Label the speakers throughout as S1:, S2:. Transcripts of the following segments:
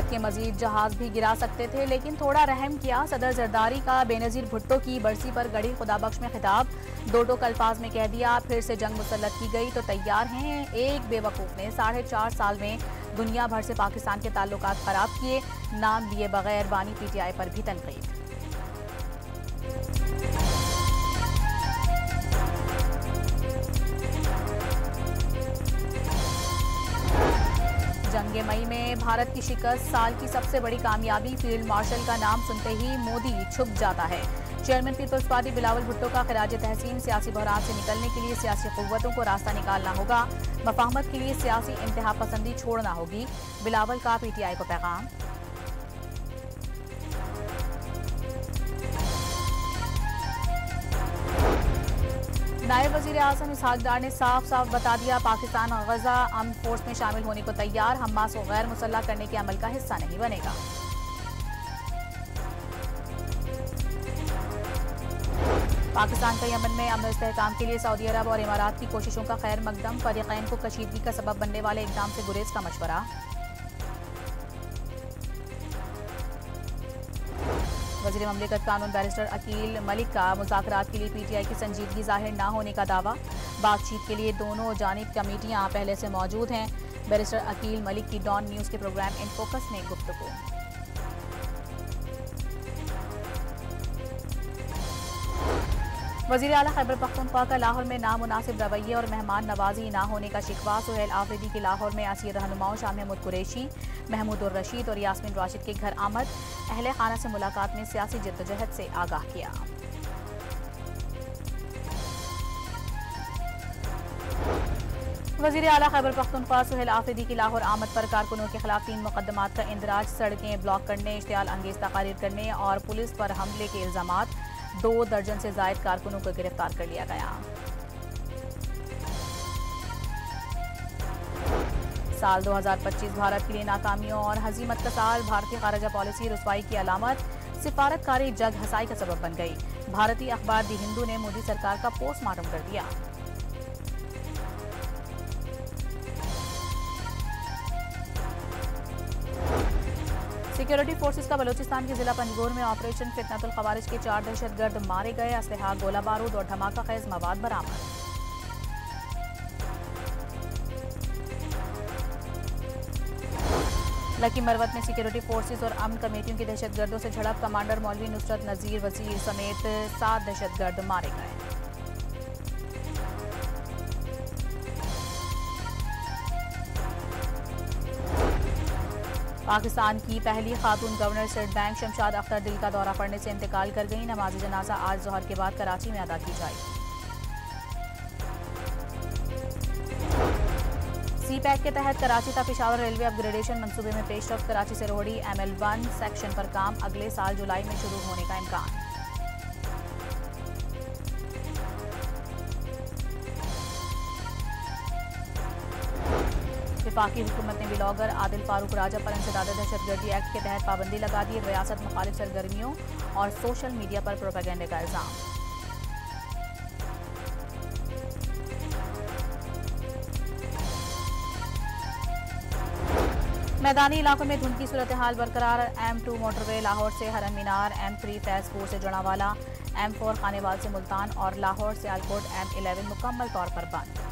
S1: भारत के मजीद जहाज भी गिरा सकते थे, लेकिन थोड़ा रहम किया। सदर जरदारी का बेनजीर भुट्टो की बरसी पर गढ़ी खुदाबख्श में खिताब, दो टोक अल्फाज में कह दिया, फिर से जंग मुसल्लत की गई तो तैयार हैं। एक बेवकूफ़ ने 4.5 साल में दुनिया भर से पाकिस्तान के ताल्लुकात खराब किए, नाम लिए बगैर बानी PTI पर भी तनकीद। जंगे मई में भारत की शिकस्त साल की सबसे बड़ी कामयाबी, फील्ड मार्शल का नाम सुनते ही मोदी छुप जाता है। Chairman peoples party Bilawal Bhutto का खिराज तहसीन, सियासी बहरान से निकलने के लिए सियासी कुव्वतों को रास्ता निकालना होगा, मफाहमत के लिए सियासी इंतहा पसंदी छोड़ना होगी, बिलावल का PTI को पैगाम। नायब वजीर आजम इसहाक डार ने साफ साफ बता दिया, पाकिस्तान गजा आर्म्ड फोर्स में शामिल होने को तैयार, हमास को गैर मुसल्लह करने के अमल का हिस्सा नहीं बनेगा। पाकिस्तान का यमन में अमन इस्तेहकाम के लिए सऊदी अरब और इमारात की कोशिशों का खैर मकदम, फरीकैन को कशीदगी का सबब बनने वाले इक़दाम से गुरेज का मशवरा। वज़ीर ममलिकत कानून बैरिस्टर अकील मलिक का मुज़ाकरात के लिए PTI की संजीदगी जाहिर न होने का दावा, बातचीत के लिए दोनों जानिब कमेटियां पहले से मौजूद हैं। बैरिस्टर अकील मलिक की डॉन न्यूज़ के प्रोग्राम इन फोकस में गुफ्तगू। वज़ीर आला खैबर पख्तूनख्वा का लाहौर में नामुनासिब रवैये और मेहमान नवाजी ना होने का शिकवा, सुहेल आफरीदी की लाहौर में आसिया रहनुमाओं शाह महमूद कुरैशी, महमूद उर रशीद और यास्मीन राशिद के घर आमद, अहले खाना से मुलाकात में सियासी जद्दोजहद से आगाह किया। वज़ीर आला खैबर पख्तूनख्वा सुहेल आफरीदी की लाहौर आमद पर कारकुनों के खिलाफ 3 मुकदमात का इंदराज, सड़कें ब्लॉक करने, इश्तियाल अंगेज तकारीर करने और पुलिस पर हमले के इल्जामात, 2 दर्जन से जायद कारकुनों को गिरफ्तार कर लिया गया। साल 2025 भारत के लिए नाकामियों और हजीमत का साल, भारतीय खारजा पॉलिसी रुसवाई की अलामत, सिफारतकारी जग हसाई का सबब बन गई। भारतीय अखबार दी हिंदू ने मोदी सरकार का पोस्टमार्टम कर दिया। सिक्योरिटी फोर्सेस का बलूचिस्तान के जिला पंजगोर में ऑपरेशन फितनतुल खवारिज के 4 दहशतगर्द मारे गए, असलहा, गोला बारूद और धमाका खेज मवाद बरामद। लकी मरवत में सिक्योरिटी फोर्सेस और अमन कमेटियों की दहशतगर्दों से झड़प, कमांडर मौलवी नुसरत नजीर वजीर समेत 7 दहशतगर्द मारे गए। पाकिस्तान की पहली खातून governor state bank Shamshad Akhtar दिल का दौरा पड़ने से इंतकाल कर गई। नमाज जनाजा आज जोहर के बाद कराची में अदा की जाएगी। CPEC के तहत कराची का पेशावर रेलवे अपग्रेडेशन मंसूबे में पेशरफ, कराची से रोहड़ी ML1 सेक्शन पर काम अगले साल जुलाई में शुरू होने का इम्कान। वफाकी हुकूमत ने ब्लॉगर आदिल फारूक राजा पर इंसदाद दहशतगर्दी एक्ट के तहत पाबंदी लगा दी, रियासत मुखालिफ सरगर्मियों और सोशल मीडिया पर प्रोपेगेंडे का इल्जाम। मैदानी इलाकों में धुंध की सूरत हाल बरकरार, M2 मोटरवे लाहौर से हरम मीनार, M3 फैज 4 से जड़ावाला, M4 खानेवाल से मुल्तान और लाहौर से सियालकोट M11 मुकम्मल तौर पर बंद।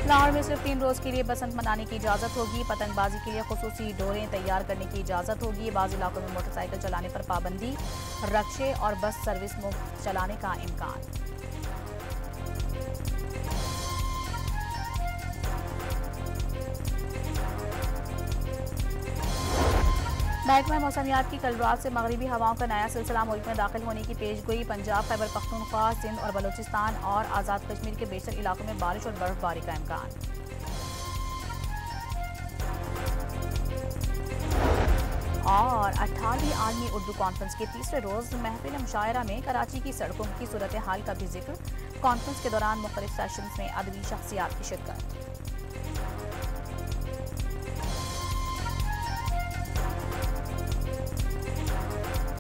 S1: लाहौर में सिर्फ 3 रोज के लिए बसंत मनाने की इजाजत होगी, पतंगबाजी के लिए खुसूसी डोरें तैयार करने की इजाजत होगी। बाज़ इलाकों में मोटरसाइकिल चलाने पर पाबंदी, रक्शे और बस सर्विस मुफ्त चलाने का इम्कान। महकमा मौसमियात की कल रात से मगरिबी हवाओं का नया सिलसिला मुल्क में दाखिल होने की पेशगोई। पंजाब, खैबर पख्तूनख्वा, सिंध और बलूचिस्तान और आज़ाद कश्मीर के बेशतर इलाकों में बारिश और बर्फबारी का इम्कान। और 18वीं आलमी उर्दू कॉन्फ्रेंस के तीसरे रोज महफिल मुशायरा में कराची की सड़कों की सूरत हाल का भी जिक्र। कॉन्फ्रेंस के दौरान मुख्तलिफ सेशंस में अदबी शख्सियात की शिरकत।